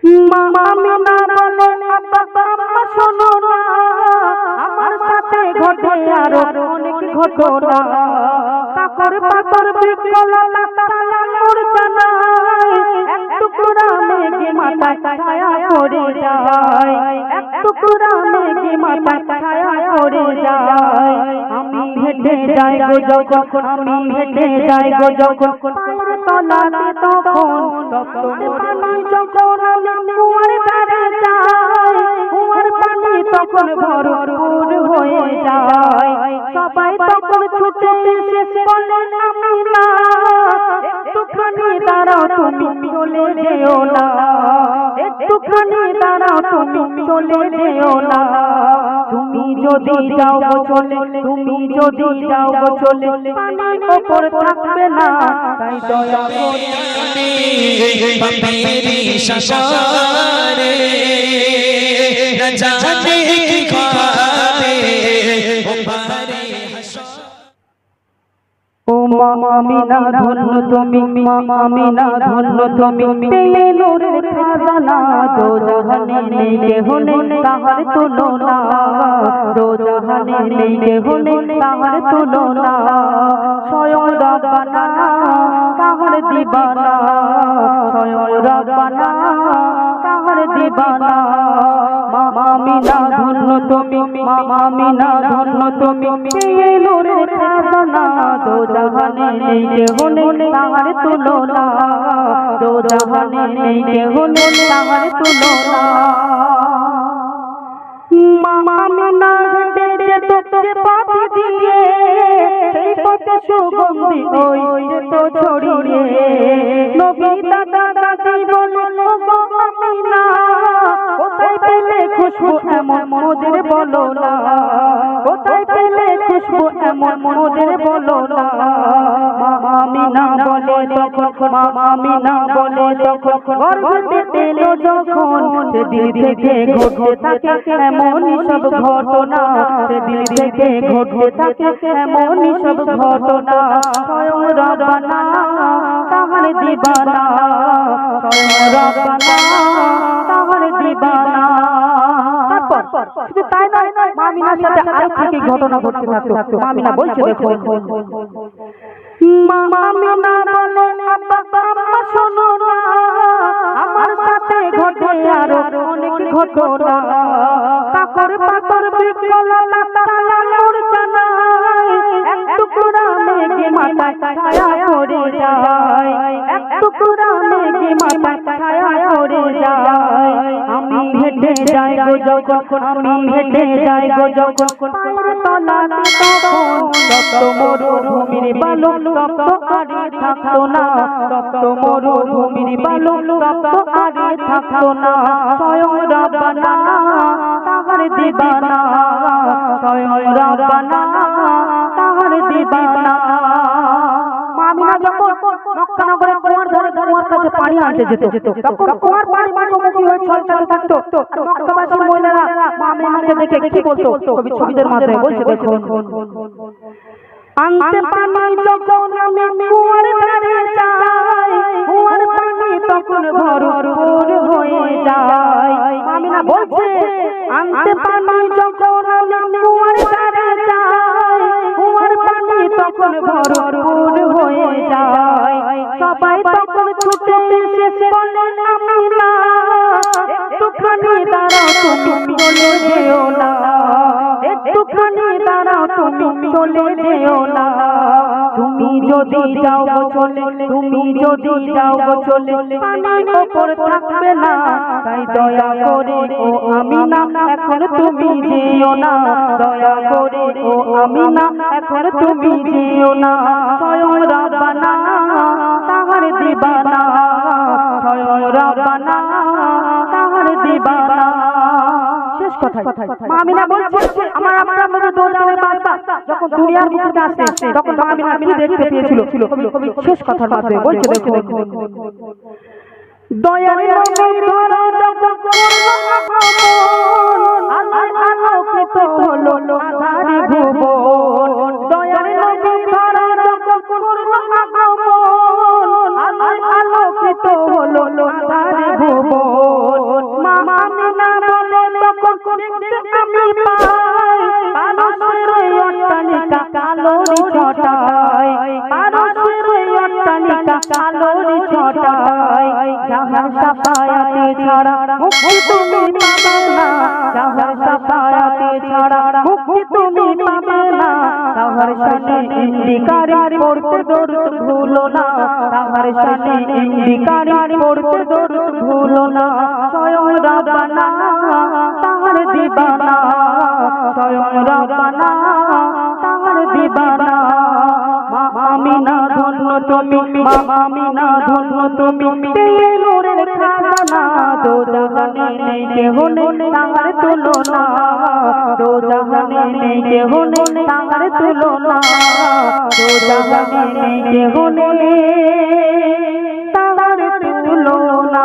আমিনা বলে আব্বা আম্মা শোনো না, আমার সাথে ঘটে আরো অনেক ঘটনা। কাকর পাথর বিকলতা তালা মোর জানায়, এক টুকরা মেঘে মাথা ছায়া পড়ে যায়, এক টুকরা মেঘে মাথা ছায়া পড়ে যায়। আমি হেঁটে যাই গো যখন, আমি হেঁটে যাই গো যখন, পায়ের তলাতে তখন রক্ত পানি যখন আমি কুয়ার ধারে যাই, কুয়ার পানি তখন ভরপুর হয়ে যায়। সবাই তখন ছুটে এসে বলে আমিনা, একটুখানি দাঁড়াও তুমি চলে যেও না, একটুখানি দাঁড়াও তুমি চলে যেও না। তুমি যদি যাও গো চলে, তুমি যদি যাও গো চলে, পানির ওপর থাকবে না, তাই দয়া করে मेरी शशारे न जाने की ख्वाबे हमारे ও মা আমিনা ধন্য তুমি, মা আমিনা ধন্য তুমি, পেলে নূরের খাজানা, দোজাহানে নেই কেহ নেই তাহার তুলনা, দোজাহানে নেই কেহ নেই তাহার তুলনা। স্বয়ং রব্বানা তাহার দিবানা, স্বয়ং রব্বানা তাহার দিবানা। মা আমিনা ধন্য তুমি, মা আমিনা ধন্য তুমি, পেলে নূরের খাজানা, দোজাহানে নেই কেহ নেই তাহার তুলনা, দোজাহানে নেই কেহ নেই তাহার তুলনা। মা আমিনা হেঁটে যেত যে পথ দিয়ে, সেই পথে সুগন্ধি ওই যেত ছড়িয়ে। নবী দাদা দাদি বলল গো আমিনা, কোথায় পেলে খুশবু এমন মোদের বলো না, কোথায় পেলে খুশবু এমন মোদের বলো না। মা আমিনা বলে তখন, মা আমিনা বলে তখন, গর্ভে এলো যখন, সেদিন থেকে ঘটে থাকে এমনই সব ঘটনা, সেদিন থেকে ঘটে থাকে এমনই সব ঘটনা। স্বয়ং রব্বানা তাহার দিবানা, স্বয়ং রব্বানা তাহার দিবানা। তারপর শুধু তাই নয়, মা আমিনার সাথে আরো কি ঘটনা ঘটতে থাকতো। মা আমিনা বলছে দেখো, মা আমিনা বলে আব্বা আম্মা শোনো না, আমার সাথে ঘটে আরো অনেক ঘটনা। কাকর পাথর বিকলতা তালা মোর জানায়, এক টুকরা মেঘে মাথা ছায়া পড়ে যায়, এক টুকরা মেঘে মাথা ছায়া পড়ে যায়। আমি হেঁটে যাই গো যখন, আমি হেঁটে যাই গো যখন, পায়ের তলাতে তখন রক্ত মরুভূমির বালু, রক্ত আড়ে থাকতো না, রক্ত মরুভূমির বালু, রক্ত আড়ে থাকতো না। স্বয়ং রব্বানা তাহার দিবানা, স্বয়ং রব্বানা তাহার দিবানা। মা আমিনা যখন মক্কা নগরে কুয়ার ধারে কুয়ার কাছে পানি আনতে যেত, তখন কুয়ার পানি মুখোমুখি হয়ে ছলছল থাকতো। মক্কাবাসী মহিলারা মা আমিনাকে দেখে কি বলতো, কবি ছবিদের মাধ্যমে বলছে দেখুন, আনতে পানি যখন আমি কুয়ার ধারে যাই, কুয়ার পানি তখন ভরপুর হয়ে যায়। আমিনা বলছে আনতে পানি যখন আমি কুয়ার ধারে যাই, কুয়ার পানি তখন ভরপুর হয়ে যায়। সবাই তখন ছুটে এসে বলে আমিনা, একটুখানি দাঁড়াও তুমি চলে যেও না, একটুখানি দাঁড়াও তুমি চলে যেও না। তুমি যদি যাও গো চলে, তুমি যদি যাও গো চলে, পানির ওপর থাকবে না, তাই দয়া করে ও আমিনা এখন তুমি যেও না, দয়া করে ও আমিনা এখন তুমি যেও না। স্বয়ং রব্বানা তাহার দিবানা, স্বয়ং রব্বানা তাহার দিবানা। শেষ কথা মা আমিনা বলছে, আমার আপনাদের দোজাহানের বাদশা যখন দুনিয়ার বুকে আসে, তখন মা আমিনা কি দেখতে পেয়েছিল। কবি শেষ কথার মাধ্যমে বলছে দেখো, দয়ার নবী ধরা যখন করলো আগমন, আলোকিত হলো আধারি ভুবন। দয়ার নবী ধরা যখন করলো আগমন, আলোকিত হলো আধারি ভুবন। দেখতে আমি পাই পারসের অট্টালিকা কালোরি ছটায় পারসের অট্টালিকা কালোরি ছটায় যাহার সাফায়াতে ছাড়া মুক্তি তুমি পাবে না যাহার সাফায়াতে ছাড়া মুক্তি তুমি পাবে না তাহার শানে ইন্দিকারি পড়তে দরুদ ভুলো না তাহার শানে ইন্দিকারি পড়তে দরুদ ভুলো না স্বয়ং রব্বানা তাহার দিবানা স্বয়ং রব্বানা তাহার দিবানা মা আমিনা ধন্য তুমি মা আমিনা ধন্য তুমি তেলে নূরের খাজানা দো জাহানে নেই কেহ নেই তাহার তুলনা দো জাহানে নেই কেহ নেই তাহার তুলনা দো জাহানে নেই কেহ নেই তাহার তুলনা